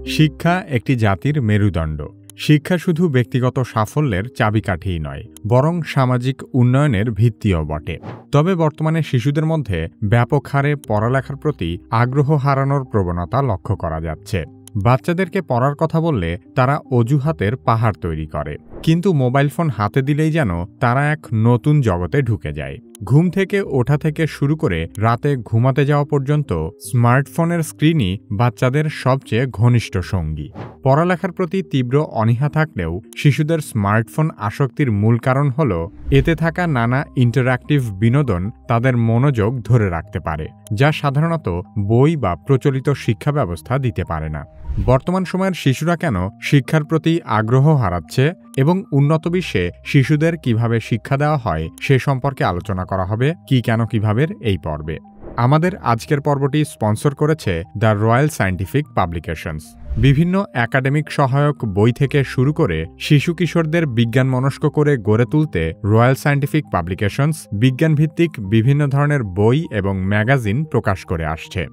শিক্ষা একটি জাতির মেরুদণ্ড। শিক্ষা শুধু ব্যক্তিগত সাফল্যের চাবিকাঠিই নয়, বরং সামাজিক উন্নয়নের ভিত্তিও বটে। তবে বর্তমানে শিশুদের মধ্যে ব্যাপক হারে পড়ালেখার প্রতি আগ্রহ হারানোর প্রবণতা লক্ষ্য করা যাচ্ছে। বাচ্চাদেরকে পড়ার কথা বললে তারা অজুহাতের পাহাড় তৈরি করে, কিন্তু মোবাইল ফোন হাতে দিলেই যেন তারা এক নতুন জগতে ঢুকে যায়। ঘুম থেকে ওঠা থেকে শুরু করে রাতে ঘুমাতে যাওয়া পর্যন্ত স্মার্টফোনের স্ক্রিনই বাচ্চাদের সবচেয়ে ঘনিষ্ঠ সঙ্গী। পড়ালেখার প্রতি তীব্র অনীহা থাকলেও শিশুদের স্মার্টফোন আসক্তির মূল কারণ হল এতে থাকা নানা ইন্টারঅ্যাক্টিভ বিনোদন তাদের মনোযোগ ধরে রাখতে পারে, যা সাধারণত বই বা প্রচলিত শিক্ষা ব্যবস্থা দিতে পারে না। বর্তমান সময়ের শিশুরা কেন শিক্ষার প্রতি আগ্রহ হারাচ্ছে এবং উন্নত বিশ্বে শিশুদের কিভাবে শিক্ষা দেওয়া হয় সে সম্পর্কে আলোচনা করা হবে কি কেন কিভাবে এই পর্বে। আমাদের আজকের পর্বটি স্পন্সর করেছে দ্য রয়্যাল সায়েন্টিফিক পাবলিকেশনস। বিভিন্ন একাডেমিক সহায়ক বই থেকে শুরু করে শিশু কিশোরদের বিজ্ঞান মনস্ক করে গড়ে তুলতে রয়্যাল সায়েন্টিফিক পাবলিকেশনস বিজ্ঞানভিত্তিক বিভিন্ন ধরনের বই এবং ম্যাগাজিন প্রকাশ করে আসছে।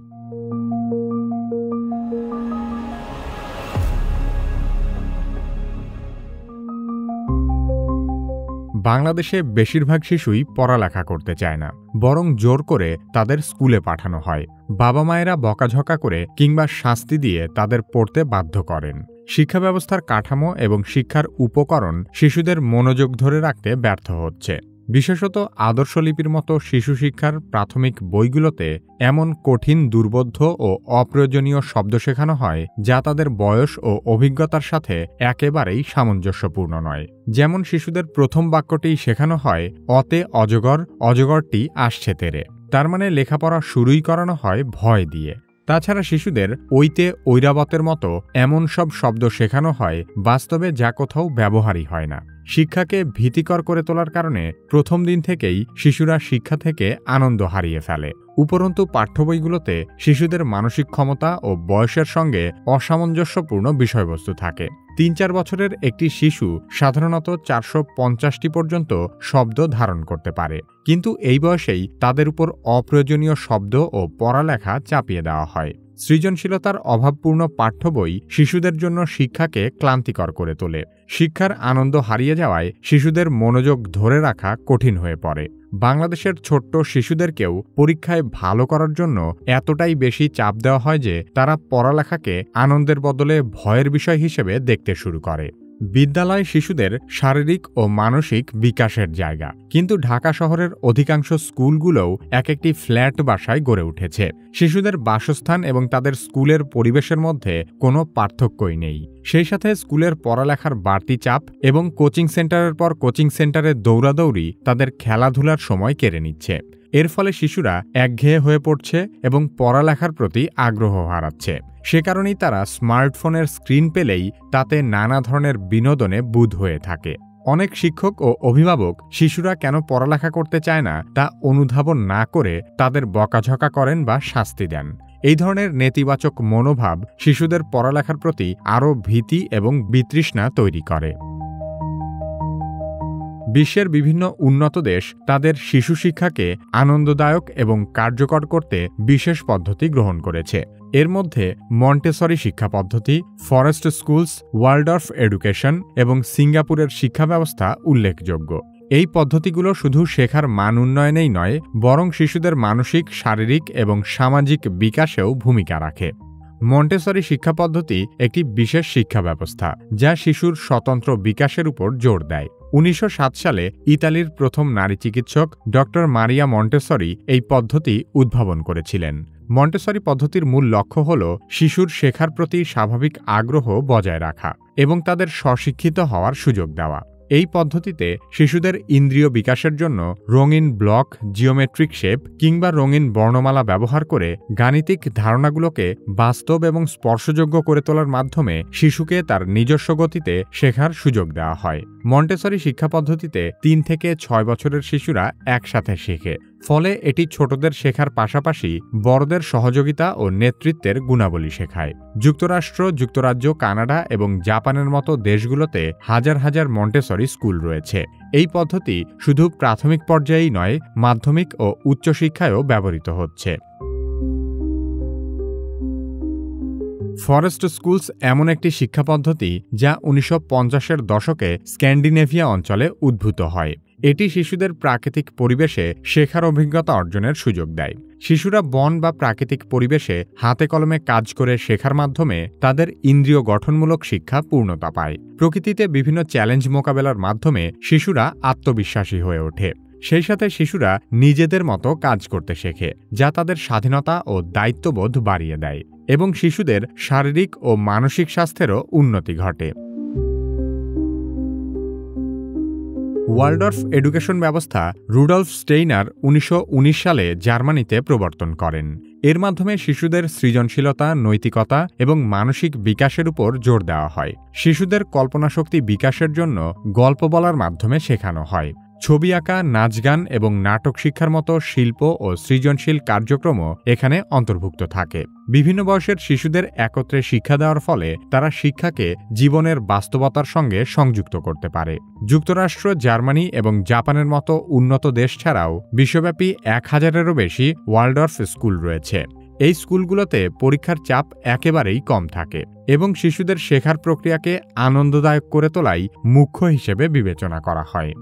বাংলাদেশে বেশিরভাগ শিশুই পড়ালেখা করতে চায় না, বরং জোর করে তাদের স্কুলে পাঠানো হয়। বাবা মায়েরা বকাঝকা করে কিংবা শাস্তি দিয়ে তাদের পড়তে বাধ্য করেন। শিক্ষা ব্যবস্থার কাঠামো এবং শিক্ষার উপকরণ শিশুদের মনোযোগ ধরে রাখতে ব্যর্থ হচ্ছে। বিশেষত আদর্শলিপির মতো শিশু শিক্ষার প্রাথমিক বইগুলোতে এমন কঠিন, দুর্বোধ্য ও অপ্রয়োজনীয় শব্দ শেখানো হয় যা তাদের বয়স ও অভিজ্ঞতার সাথে একেবারেই সামঞ্জস্যপূর্ণ নয়। যেমন শিশুদের প্রথম বাক্যটি শেখানো হয় অতে অজগর, অজগরটি আসছে তেরে। তার মানে লেখাপড়া শুরুই করানো হয় ভয় দিয়ে। তাছাড়া শিশুদের ঐতে ঐরাবতের মতো এমন সব শব্দ শেখানো হয় বাস্তবে যা কোথাও ব্যবহারই হয় না। শিক্ষাকে ভীতিকর করে তোলার কারণে প্রথম দিন থেকেই শিশুরা শিক্ষা থেকে আনন্দ হারিয়ে ফেলে। উপরন্তু পাঠ্য বইগুলোতে শিশুদের মানসিক ক্ষমতা ও বয়সের সঙ্গে অসামঞ্জস্যপূর্ণ বিষয়বস্তু থাকে। ৩-৪ বছরের একটি শিশু সাধারণত ৪৫০টি পর্যন্ত শব্দ ধারণ করতে পারে, কিন্তু এই বয়সেই তাদের উপর অপ্রয়োজনীয় শব্দ ও পড়ালেখা চাপিয়ে দেওয়া হয়। সৃজনশীলতার অভাবপূর্ণ পাঠ্য বই শিশুদের জন্য শিক্ষাকে ক্লান্তিকর করে তোলে। শিক্ষার আনন্দ হারিয়ে যাওয়ায় শিশুদের মনোযোগ ধরে রাখা কঠিন হয়ে পড়ে। বাংলাদেশের ছোট্ট শিশুদেরকেও পরীক্ষায় ভালো করার জন্য এতটাই বেশি চাপ দেওয়া হয় যে তারা পড়ালেখাকে আনন্দের বদলে ভয়ের বিষয় হিসেবে দেখতে শুরু করে। বিদ্যালয় শিশুদের শারীরিক ও মানসিক বিকাশের জায়গা, কিন্তু ঢাকা শহরের অধিকাংশ স্কুলগুলোও এক একটি ফ্ল্যাট বাসায় গড়ে উঠেছে। শিশুদের বাসস্থান এবং তাদের স্কুলের পরিবেশের মধ্যে কোনো পার্থক্যই নেই। সেই সাথে স্কুলের পড়ালেখার বাড়তি চাপ এবং কোচিং সেন্টারের পর কোচিং সেন্টারে দৌড়াদৌড়ি তাদের খেলাধুলার সময় কেড়ে নিচ্ছে। এর ফলে শিশুরা একঘেয়ে হয়ে পড়ছে এবং পড়ালেখার প্রতি আগ্রহ হারাচ্ছে। সে কারণেই তারা স্মার্টফোনের স্ক্রিন পেলেই তাতে নানা ধরনের বিনোদনে বুঁদ হয়ে থাকে। অনেক শিক্ষক ও অভিভাবক শিশুরা কেন পড়ালেখা করতে চায় না তা অনুধাবন না করে তাদের বকাঝকা করেন বা শাস্তি দেন। এই ধরনের নেতিবাচক মনোভাব শিশুদের পড়ালেখার প্রতি আরও ভীতি এবং বিতৃষ্ণা তৈরি করে। বিশ্বের বিভিন্ন উন্নত দেশ তাদের শিশু শিক্ষাকে আনন্দদায়ক এবং কার্যকর করতে বিশেষ পদ্ধতি গ্রহণ করেছে। এর মধ্যে মন্টেসরি শিক্ষা পদ্ধতি, ফরেস্ট স্কুলস, ওয়ালডর্ফ এডুকেশন এবং সিঙ্গাপুরের শিক্ষা ব্যবস্থা উল্লেখযোগ্য। এই পদ্ধতিগুলো শুধু শেখার মান উন্নয়নেই নয়, বরং শিশুদের মানসিক, শারীরিক এবং সামাজিক বিকাশেও ভূমিকা রাখে। মন্টেসরি শিক্ষা পদ্ধতি একটি বিশেষ শিক্ষা ব্যবস্থা যা শিশুর স্বতন্ত্র বিকাশের উপর জোর দেয়। ১৯০৭ সালে ইতালির প্রথম নারী চিকিৎসক ডক্টর মারিয়া মন্টেসরি এই পদ্ধতি উদ্ভাবন করেছিলেন। মন্টেসরি পদ্ধতির মূল লক্ষ্য হল শিশুর শেখার প্রতি স্বাভাবিক আগ্রহ বজায় রাখা এবং তাদের স্বশিক্ষিত হওয়ার সুযোগ দেওয়া। এই পদ্ধতিতে শিশুদের ইন্দ্রিয় বিকাশের জন্য রঙিন ব্লক, জিওমেট্রিক শেপ কিংবা রঙিন বর্ণমালা ব্যবহার করে গাণিতিক ধারণাগুলোকে বাস্তব এবং স্পর্শযোগ্য করে তোলার মাধ্যমে শিশুকে তার নিজস্ব গতিতে শেখার সুযোগ দেওয়া হয়। মন্টেসরি শিক্ষা পদ্ধতিতে ৩ থেকে ৬ বছরের শিশুরা একসাথে শেখে। ফলে এটি ছোটদের শেখার পাশাপাশি বড়দের সহযোগিতা ও নেতৃত্বের গুণাবলী শেখায়। যুক্তরাষ্ট্র, যুক্তরাজ্য, কানাডা এবং জাপানের মতো দেশগুলোতে হাজার হাজার মন্টেসরি স্কুল রয়েছে। এই পদ্ধতি শুধু প্রাথমিক পর্যায়েই নয়, মাধ্যমিক ও উচ্চশিক্ষায়ও ব্যবহৃত হচ্ছে। ফরেস্ট স্কুলস এমন একটি শিক্ষা পদ্ধতি যা 1950-এর দশকে স্ক্যান্ডিনেভিয়া অঞ্চলে উদ্ভূত হয়। এটি শিশুদের প্রাকৃতিক পরিবেশে শেখার অভিজ্ঞতা অর্জনের সুযোগ দেয়। শিশুরা বন বা প্রাকৃতিক পরিবেশে হাতে কলমে কাজ করে শেখার মাধ্যমে তাদের ইন্দ্রিয় গঠনমূলক শিক্ষা পূর্ণতা পায়। প্রকৃতিতে বিভিন্ন চ্যালেঞ্জ মোকাবেলার মাধ্যমে শিশুরা আত্মবিশ্বাসী হয়ে ওঠে। সেই সাথে শিশুরা নিজেদের মতো কাজ করতে শেখে, যা তাদের স্বাধীনতা ও দায়িত্ববোধ বাড়িয়ে দেয় এবং শিশুদের শারীরিক ও মানসিক স্বাস্থ্যেরও উন্নতি ঘটে। ওয়ালডর্ফ এডুকেশন ব্যবস্থা রুডলফ স্টেইনার 1919 সালে জার্মানিতে প্রবর্তন করেন। এর মাধ্যমে শিশুদের সৃজনশীলতা, নৈতিকতা এবং মানসিক বিকাশের উপর জোর দেওয়া হয়। শিশুদের কল্পনাশক্তি বিকাশের জন্য গল্প বলার মাধ্যমে শেখানো হয়। ছবি আঁকা, নাচ গান এবং নাটক শিক্ষার মতো শিল্প ও সৃজনশীল কার্যক্রমও এখানে অন্তর্ভুক্ত থাকে। বিভিন্ন বয়সের শিশুদের একত্রে শিক্ষা দেওয়ার ফলে তারা শিক্ষাকে জীবনের বাস্তবতার সঙ্গে সংযুক্ত করতে পারে। যুক্তরাষ্ট্র, জার্মানি এবং জাপানের মতো উন্নত দেশ ছাড়াও বিশ্বব্যাপী 1000-এরও বেশি ওয়ালডর্ফ স্কুল রয়েছে। এই স্কুলগুলোতে পরীক্ষার চাপ একেবারেই কম থাকে এবং শিশুদের শেখার প্রক্রিয়াকে আনন্দদায়ক করে তোলাই মুখ্য হিসেবে বিবেচনা করা হয়।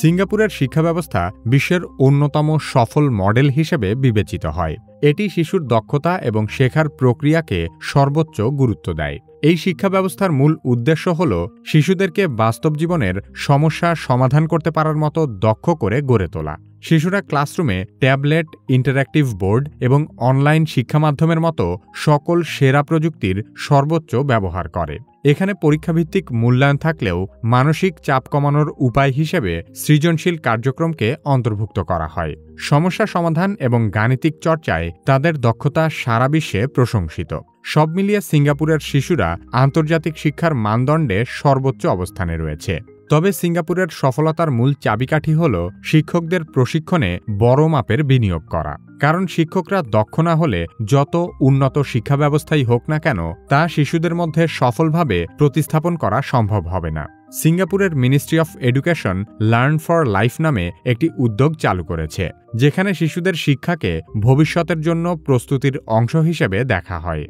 সিঙ্গাপুরের শিক্ষা ব্যবস্থা বিশ্বের অন্যতম সফল মডেল হিসেবে বিবেচিত হয়। এটি শিশুর দক্ষতা এবং শেখার প্রক্রিয়াকে সর্বোচ্চ গুরুত্ব দেয়। এই শিক্ষা ব্যবস্থার মূল উদ্দেশ্য হল শিশুদেরকে বাস্তব জীবনের সমস্যা সমাধান করতে পারার মতো দক্ষ করে গড়ে তোলা। শিশুরা ক্লাসরুমে ট্যাবলেট, ইন্টারঅ্যাক্টিভ বোর্ড এবং অনলাইন শিক্ষা মাধ্যমের মতো সকল সেরা প্রযুক্তির সর্বোচ্চ ব্যবহার করে। এখানে পরীক্ষাভিত্তিক মূল্যায়ন থাকলেও মানসিক চাপ কমানোর উপায় হিসেবে সৃজনশীল কার্যক্রমকে অন্তর্ভুক্ত করা হয়। সমস্যা সমাধান এবং গাণিতিক চর্চায় তাদের দক্ষতা সারা বিশ্বে প্রশংসিত। সব মিলিয়ে সিঙ্গাপুরের শিশুরা আন্তর্জাতিক শিক্ষার মানদণ্ডে সর্বোচ্চ অবস্থানে রয়েছে। তবে সিঙ্গাপুরের সফলতার মূল চাবিকাঠি হল শিক্ষকদের প্রশিক্ষণে বড় মাপের বিনিয়োগ করা। কারণ শিক্ষকরা দক্ষ না হলে যত উন্নত শিক্ষা ব্যবস্থাই হোক না কেন, তা শিশুদের মধ্যে সফলভাবে প্রতিস্থাপন করা সম্ভব হবে না। সিঙ্গাপুরের ministry of education learn for life নামে একটি উদ্যোগ চালু করেছে, যেখানে শিশুদের শিক্ষাকে ভবিষ্যতের জন্য প্রস্তুতির অংশ হিসেবে দেখা হয়।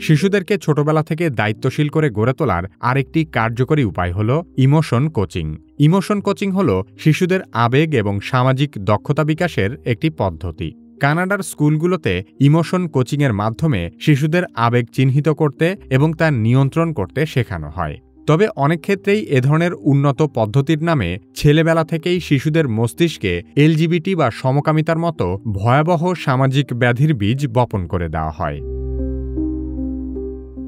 শিশুদেরকে ছোটবেলা থেকে দায়িত্বশীল করে গড়ে তোলার আরেকটি কার্যকরী উপায় হল ইমোশন কোচিং। ইমোশন কোচিং হল শিশুদের আবেগ এবং সামাজিক দক্ষতা বিকাশের একটি পদ্ধতি। কানাডার স্কুলগুলোতে ইমোশন কোচিংয়ের মাধ্যমে শিশুদের আবেগ চিহ্নিত করতে এবং তা নিয়ন্ত্রণ করতে শেখানো হয়। তবে অনেক ক্ষেত্রেই এ ধরনের উন্নত পদ্ধতির নামে ছেলেবেলা থেকেই শিশুদের মস্তিষ্কে এলজিবিটি বা সমকামিতার মতো ভয়াবহ সামাজিক ব্যাধির বীজ বপন করে দেওয়া হয়।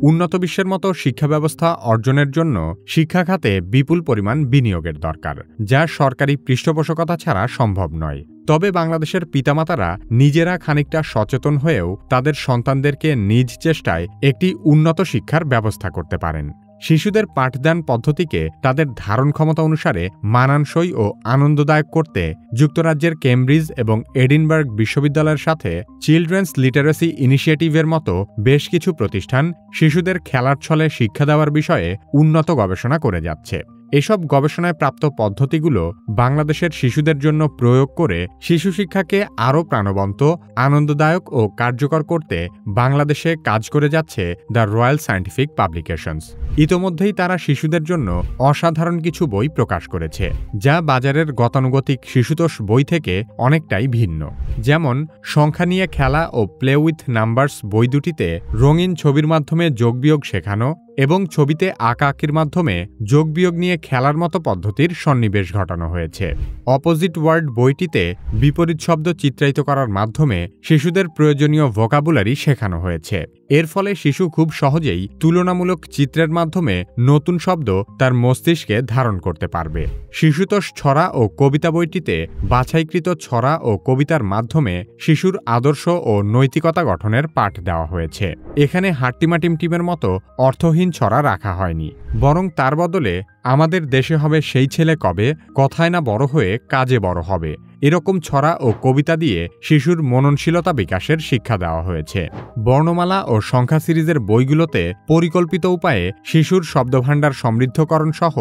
উন্নত বিশ্বের মতো শিক্ষা ব্যবস্থা অর্জনের জন্য শিক্ষা খাতে বিপুল পরিমাণ বিনিয়োগের দরকার, যা সরকারি পৃষ্ঠপোষকতা ছাড়া সম্ভব নয়। তবে বাংলাদেশের পিতামাতারা নিজেরা খানিকটা সচেতন হয়েও তাদের সন্তানদেরকে নিজ চেষ্টায় একটি উন্নত শিক্ষার ব্যবস্থা করতে পারেন। শিশুদের পাঠদান পদ্ধতিকে তাদের ধারণ ক্ষমতা অনুসারে মানানসই ও আনন্দদায়ক করতে যুক্তরাজ্যের কেমব্রিজ এবং এডিনবার্গ বিশ্ববিদ্যালয়ের সাথে চিলড্রেন্স লিটারেসি ইনিশিয়েটিভের মতো বেশ কিছু প্রতিষ্ঠান শিশুদের খেলার ছলে শিক্ষা দেওয়ার বিষয়ে উন্নত গবেষণা করে যাচ্ছে। এসব গবেষণায় প্রাপ্ত পদ্ধতিগুলো বাংলাদেশের শিশুদের জন্য প্রয়োগ করে শিশু শিক্ষাকে আরও প্রাণবন্ত, আনন্দদায়ক ও কার্যকর করতে বাংলাদেশে কাজ করে যাচ্ছে দ্য রয়্যাল সায়েন্টিফিক পাবলিকেশনস। ইতোমধ্যেই তারা শিশুদের জন্য অসাধারণ কিছু বই প্রকাশ করেছে, যা বাজারের গতানুগতিক শিশুতোষ বই থেকে অনেকটাই ভিন্ন। যেমন সংখ্যা নিয়ে খেলা ও প্লে উইথ নাম্বারস বই দুটিতে রঙিন ছবির মাধ্যমে যোগ-বিয়োগ শেখানো এবং ছবিতে আঁকাআঁকির মাধ্যমে যোগ-বিয়োগ নিয়ে খেলার মতো পদ্ধতির সন্নিবেশ ঘটানো হয়েছে। অপোজিট ওয়ার্ড বইটিতে বিপরীত শব্দ চিত্রায়িত করার মাধ্যমে শিশুদের প্রয়োজনীয় ভোকাবুলারি শেখানো হয়েছে। এর ফলে শিশু খুব সহজেই তুলনামূলক চিত্রের মাধ্যমে নতুন শব্দ তার মস্তিষ্কে ধারণ করতে পারবে। শিশুতোষ ছড়া ও কবিতা বইটিতে বাছাইকৃত ছড়া ও কবিতার মাধ্যমে শিশুর আদর্শ ও নৈতিকতা গঠনের পাঠ দেওয়া হয়েছে। এখানে হাট্টিমাটিমটিমের মতো অর্থহীন ছড়া রাখা হয়নি, বরং তার বদলে আমাদের দেশে হবে সেই ছেলে কবে, কথায় না বড় হয়ে কাজে বড় হবে, এরকম ছড়া ও কবিতা দিয়ে শিশুর মননশীলতা বিকাশের শিক্ষা দেওয়া হয়েছে। বর্ণমালা ও সংখ্যা সিরিজের বইগুলোতে পরিকল্পিত উপায়ে শিশুর শব্দভাণ্ডার সমৃদ্ধকরণ সহ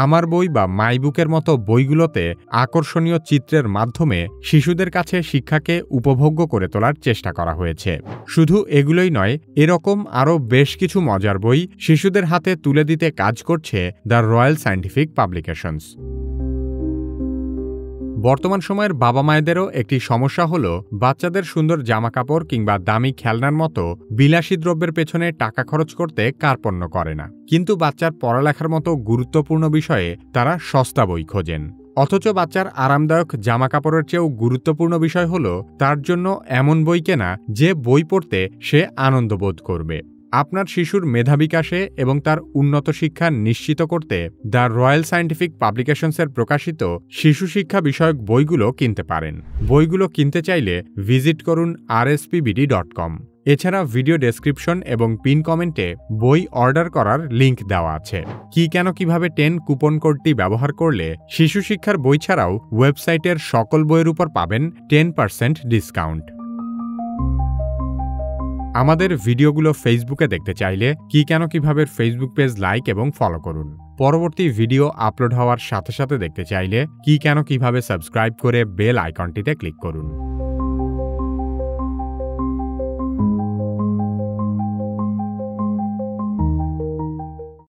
আমার বই বা মাই বুকের মতো বইগুলোতে আকর্ষণীয় চিত্রের মাধ্যমে শিশুদের কাছে শিক্ষাকে উপভোগ্য করে তোলার চেষ্টা করা হয়েছে। শুধু এগুলোই নয়, এরকম আরও বেশ কিছু মজার বই শিশুদের হাতে তুলে দিতে কাজ করছে দ্য রয়্যাল সায়েন্টিফিক পাবলিকেশনস। বর্তমান সময়ের বাবা মায়েদেরও একটি সমস্যা হলো বাচ্চাদের সুন্দর জামাকাপড় কিংবা দামি খেলনার মতো বিলাসী দ্রব্যের পেছনে টাকা খরচ করতে কার্পণ্য করে না, কিন্তু বাচ্চার পড়ালেখার মতো গুরুত্বপূর্ণ বিষয়ে তারা সস্তা বই খোঁজেন। অথচ বাচ্চার আরামদায়ক জামাকাপড়ের চেয়েও গুরুত্বপূর্ণ বিষয় হলো তার জন্য এমন বই কেনা যে বই পড়তে সে আনন্দ বোধ করবে। আপনার শিশুর মেধা বিকাশে এবং তার উন্নত শিক্ষা নিশ্চিত করতে দ্য রয়্যাল সায়েন্টিফিক পাবলিকেশনসের প্রকাশিত শিশু শিক্ষা বিষয়ক বইগুলো কিনতে পারেন। বইগুলো কিনতে চাইলে ভিজিট করুন rspbd.com। এছাড়া ভিডিও ডেসক্রিপশন এবং পিন কমেন্টে বই অর্ডার করার লিঙ্ক দেওয়া আছে। কিভাবে 10 কুপন কোডটি ব্যবহার করলে শিশু শিক্ষার বই ছাড়াও ওয়েবসাইটের সকল বইয়ের উপর পাবেন 10% ডিসকাউন্ট। আমাদের ভিডিওগুলো ফেসবুকে দেখতে চাইলে কিভাবে ফেসবুক পেজ লাইক এবং ফলো করুন। পরবর্তী ভিডিও আপলোড হওয়ার সাথে সাথে দেখতে চাইলে কিভাবে সাবস্ক্রাইব করে বেল আইকনটিতে ক্লিক করুন।